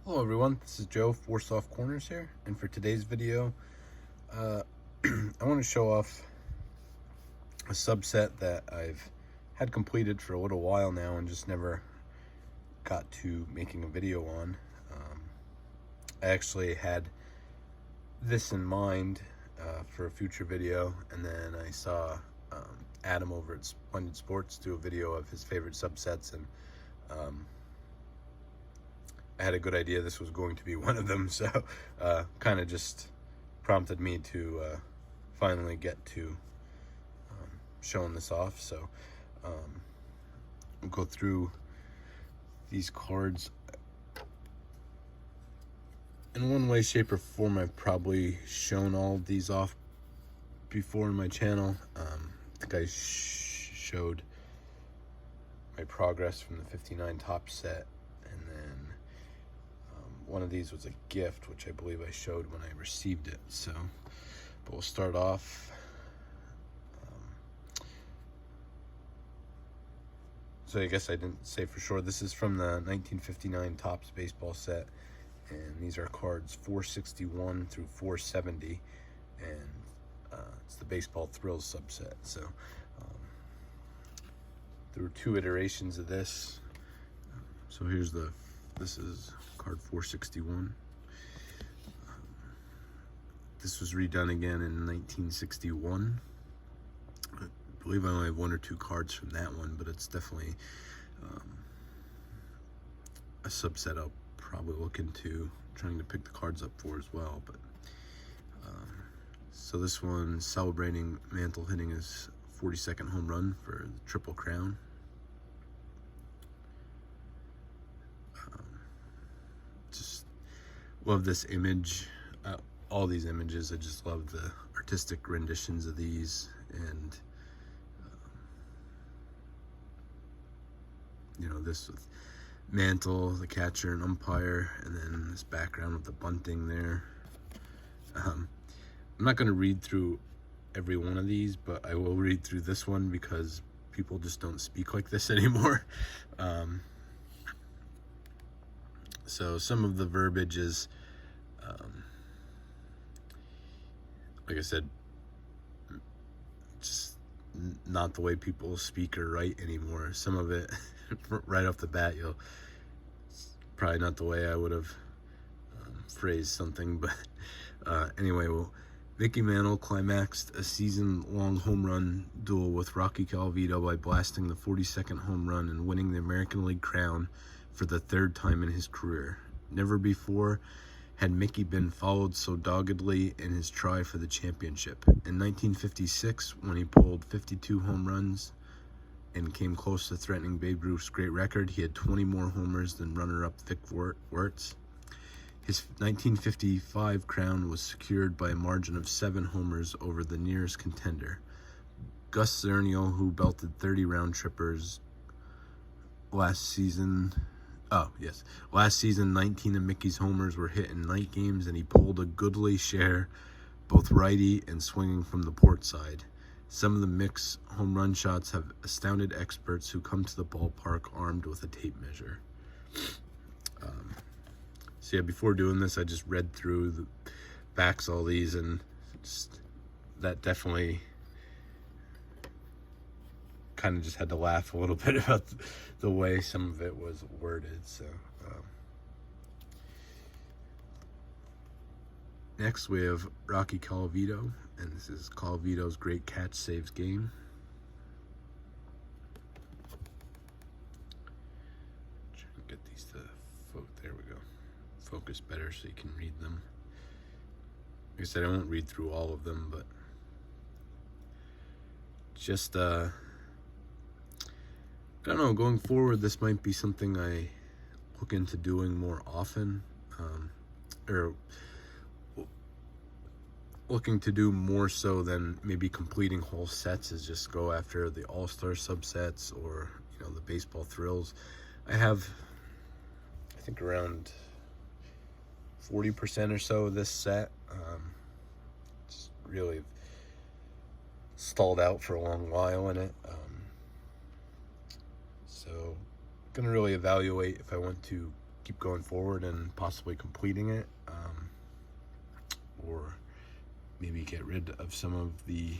Hello everyone, this is Joe, Four Soft Corners here, and for today's video, I want to show off a subset that I've had completed for a little while now and just never got to making a video on. I actually had this in mind for a future video, and then I saw Adam over at Splendid Sports do a video of his favorite subsets, and I had a good idea this was going to be one of them, so kind of just prompted me to finally get to showing this off. So we'll go through these cards. In one way, shape, or form, I've probably shown all of these off before in my channel. I think I showed my progress from the 59 top set, and then one of these was a gift, which I believe I showed when I received it. So, but we'll start off. So I guess I didn't say for sure. This is from the 1959 Topps baseball set, and these are cards 461 through 470, and it's the Baseball Thrills subset. So there were two iterations of this. So this is card 461. This was redone again in 1961. I believe I only have one or two cards from that one, but it's definitely a subset I'll probably look into trying to pick the cards up for as well. But so this one celebrating Mantle hitting his 42nd home run for the Triple Crown. Just love this image. All these images, I just love the artistic renditions of these, and this with Mantle, the catcher and umpire, and then this background with the bunting there. I'm not going to read through every one of these, but I will read through this one because people just don't speak like this anymore. So some of the verbiage is, like I said, just not the way people speak or write anymore. Some of it, right off the bat, it's probably not the way I would have phrased something. But anyway, well, Mickey Mantle climaxed a season-long home run duel with Rocky Colavito by blasting the 42nd home run and winning the American League crown for the third time in his career. Never before had Mickey been followed so doggedly in his try for the championship. In 1956, when he pulled 52 home runs and came close to threatening Babe Ruth's great record, he had 20 more homers than runner-up Vic Wertz. His 1955 crown was secured by a margin of 7 homers over the nearest contender, Gus Zernial, who belted 30 round-trippers last season. Last season, 19 of Mickey's homers were hit in night games, and he pulled a goodly share, both righty and swinging from the port side. Some of the Mick's home run shots have astounded experts who come to the ballpark armed with a tape measure. So yeah, before doing this, I just read through the backs all these, and that definitely kind of just had to laugh a little bit about the way some of it was worded. So next we have Rocky Colavito, and this is Colavito's great catch saves game. Try and get these to there we go, focus better so you can read them. Like I said, I won't read through all of them, but just I don't know, going forward, this might be something I look into doing more often, or looking to do more so than maybe completing whole sets, is just go after the All-Star subsets or, the Baseball Thrills. I have, I think, around 40% or so of this set. Just really stalled out for a long while in it. So gonna really evaluate if I want to keep going forward and possibly completing it, or maybe get rid of some of the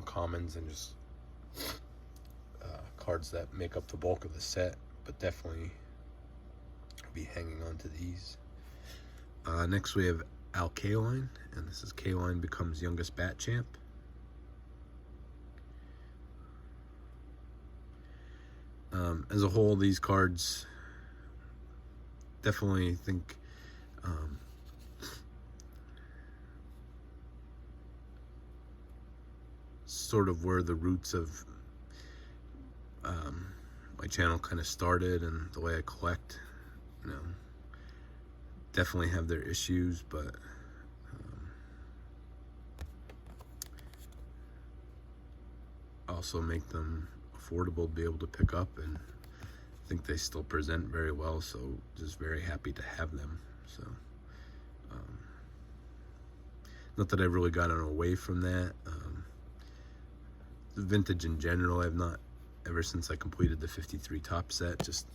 commons and just cards that make up the bulk of the set, but definitely be hanging on to these. Next we have Al Kaline, and this is Kaline becomes youngest bat champ. As a whole, these cards definitely think sort of where the roots of my channel kind of started, and the way I collect, definitely have their issues, but also make them affordable to be able to pick up, and I think they still present very well, so just very happy to have them. So not that I've really gotten away from that. The vintage in general, I've not, ever since I completed the 53 top set, just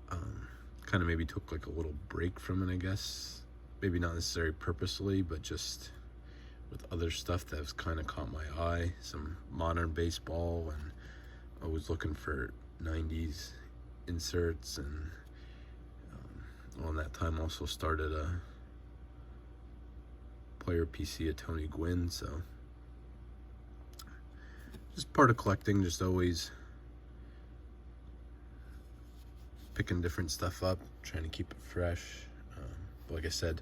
kind of maybe took like a little break from it, I guess. Maybe not necessarily purposely, but just with other stuff that's kind of caught my eye. Some modern baseball, and I was looking for 90s inserts, and on that time also started a player PC of Tony Gwynn, so just part of collecting, just always picking different stuff up, trying to keep it fresh. Like I said,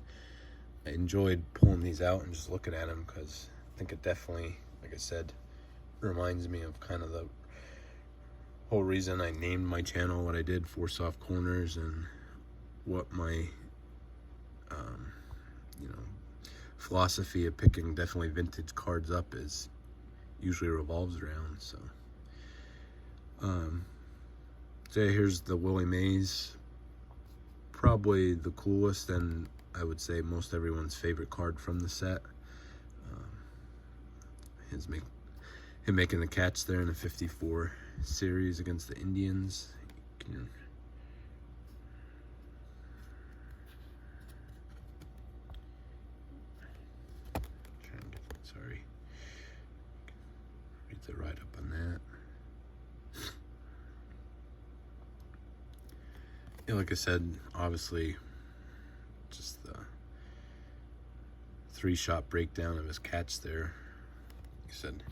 I enjoyed pulling these out and just looking at them, because I think it definitely, like I said, reminds me of kind of the whole reason I named my channel what I did, Four Soft Corners, and what my philosophy of picking definitely vintage cards up is usually revolves around. So here's the Willie Mays, probably the coolest, and I would say most everyone's favorite card from the set. Him making the catch there in the 54 series against the Indians. Sorry, read the write up on that. Yeah, like I said, obviously, just the 3-shot breakdown of his catch there. Like I said,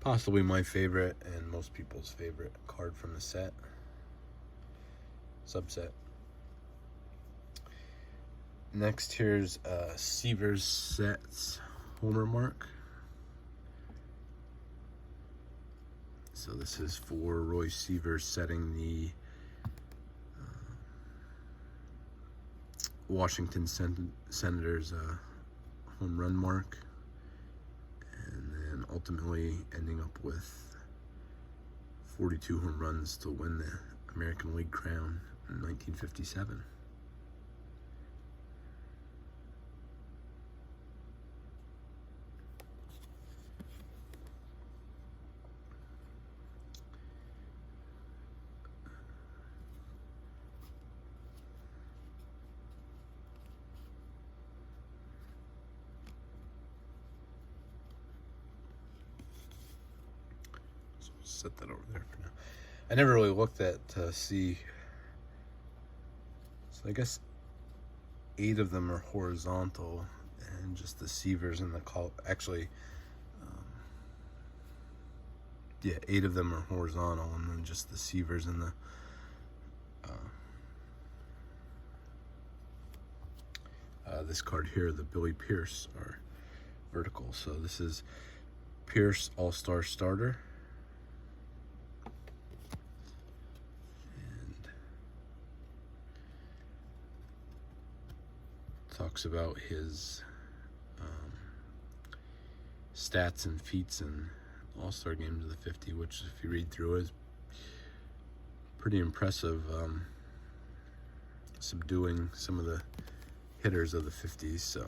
possibly my favorite and most people's favorite card from the set, subset. Next, here's Seaver's Sets Homer Mark. So this is for Roy Seaver setting the Washington Senators home run mark, and then ultimately ending up with 42 home runs to win the American League crown in 1957. Set that over there for now. I never really looked at to see, so I guess 8 of them are horizontal, and just the Seavers and the actually 8 of them are horizontal, and then just the Seavers and the this card here, the Billy Pierce, are vertical. So this is Pierce All-Star Starter. Talks about his stats and feats in All-Star games of the 50, which, if you read through, is pretty impressive, subduing some of the hitters of the 50s. So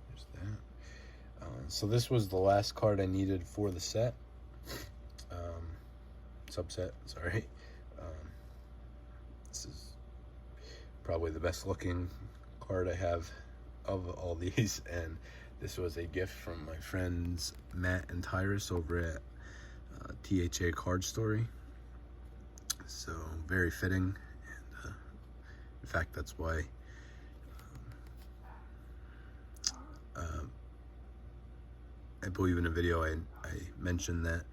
there's that. So this was the last card I needed for the set. subset. Sorry. This is probably the best looking card I have of all these, and this was a gift from my friends Matt and Tyrus over at THA Card Story. So very fitting, and in fact that's why I believe in a video I mentioned that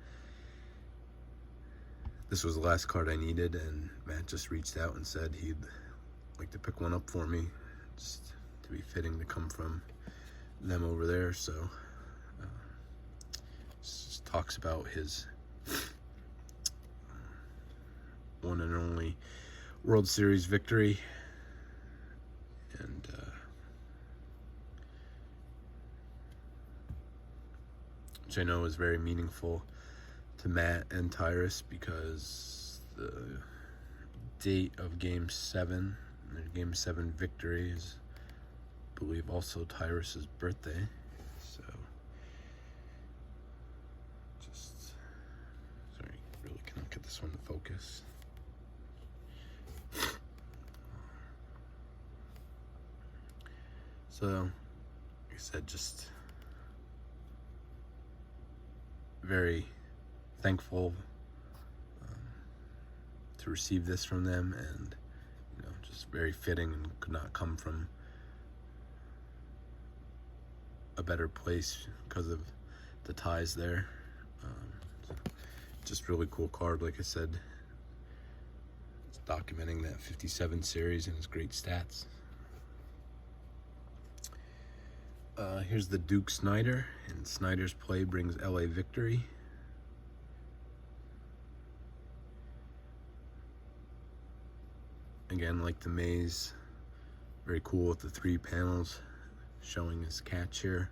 this was the last card I needed, and Matt just reached out and said he'd like to pick one up for me, just to be fitting to come from them over there. So just talks about his one and only World Series victory, and which I know is very meaningful to Matt and Tyrus, because the date of Game 7, their Game 7 victory, is, I believe, also Tyrus's birthday. So, just, sorry, really cannot get this one to focus. So, like I said, just very thankful to receive this from them, and just very fitting, and could not come from a better place because of the ties there. So just really cool card. Like I said, it's documenting that 57 series and his great stats. Here's the Duke Snider, and Snider's play brings LA victory. Again, like the Mays, very cool with the 3 panels showing his catch here.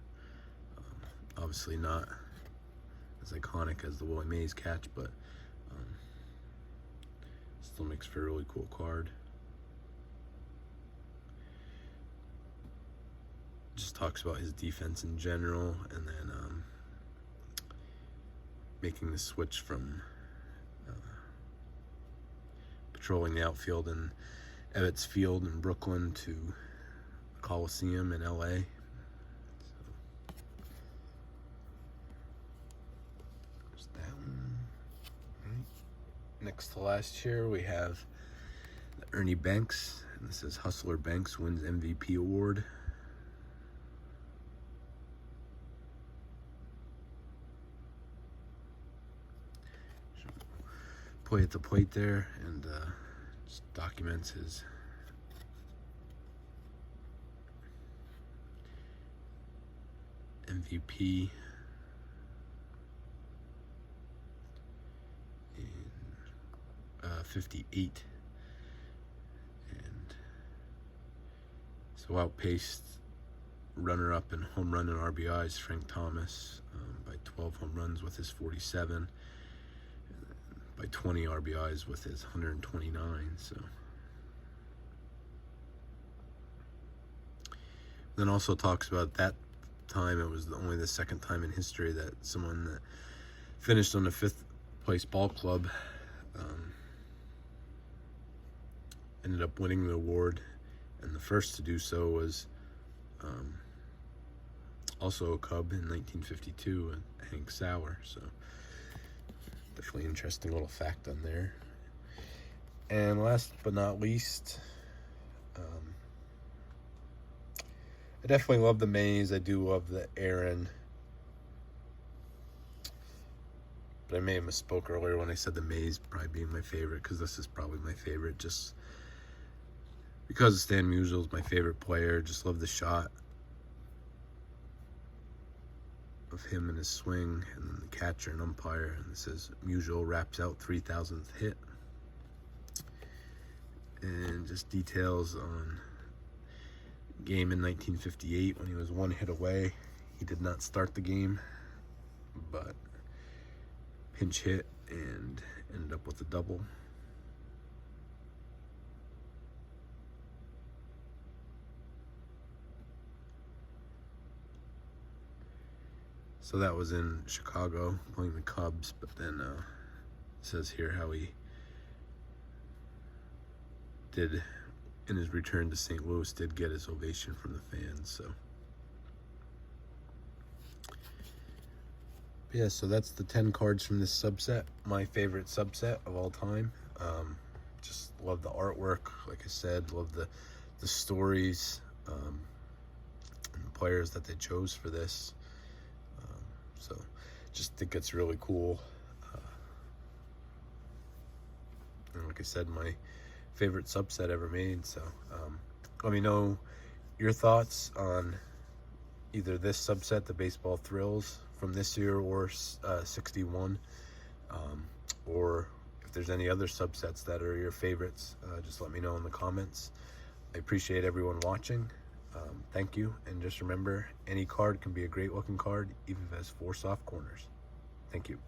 Obviously not as iconic as the Willie Mays catch, but still makes for a really cool card. Just talks about his defense in general, and then making the switch from patrolling the outfield in Ebbets Field in Brooklyn to Coliseum in LA. So, there's that one. Right. Next to last here, we have Ernie Banks, and this is Hustler Banks wins MVP award. Play at the plate there, and just documents his MVP in 58, and so outpaced runner-up in home run and RBIs Frank Thomas by 12 home runs with his 47. By 20 RBIs with his 129. So then also talks about that time, it was only the second time in history that someone that finished on the 5th place ball club ended up winning the award, and the first to do so was also a Cub in 1952, Hank Sauer. So definitely interesting little fact on there. And last but not least, I definitely love the Mays. I do love the Aaron, but I may have misspoke earlier when I said the Mays probably being my favorite, because this is probably my favorite just because Stan Musial is my favorite player. Just love the shot of him and his swing, and then the catcher and umpire, and it says Musial wraps out 3,000th hit, and just details on game in 1958 when he was 1 hit away. He did not start the game, but pinch hit and ended up with a double. So that was in Chicago playing the Cubs, but then says here how he did, in his return to St. Louis, did get his ovation from the fans. So yeah, so that's the 10 cards from this subset. My favorite subset of all time. Just love the artwork, like I said, love the stories, and the players that they chose for this. So just think it's really cool. And like I said, my favorite subset ever made. So let me know your thoughts on either this subset, the Baseball Thrills from this year, or 61, or if there's any other subsets that are your favorites, just let me know in the comments. I appreciate everyone watching. Thank you, and just remember, any card can be a great looking card, even if it has 4 soft corners. Thank you.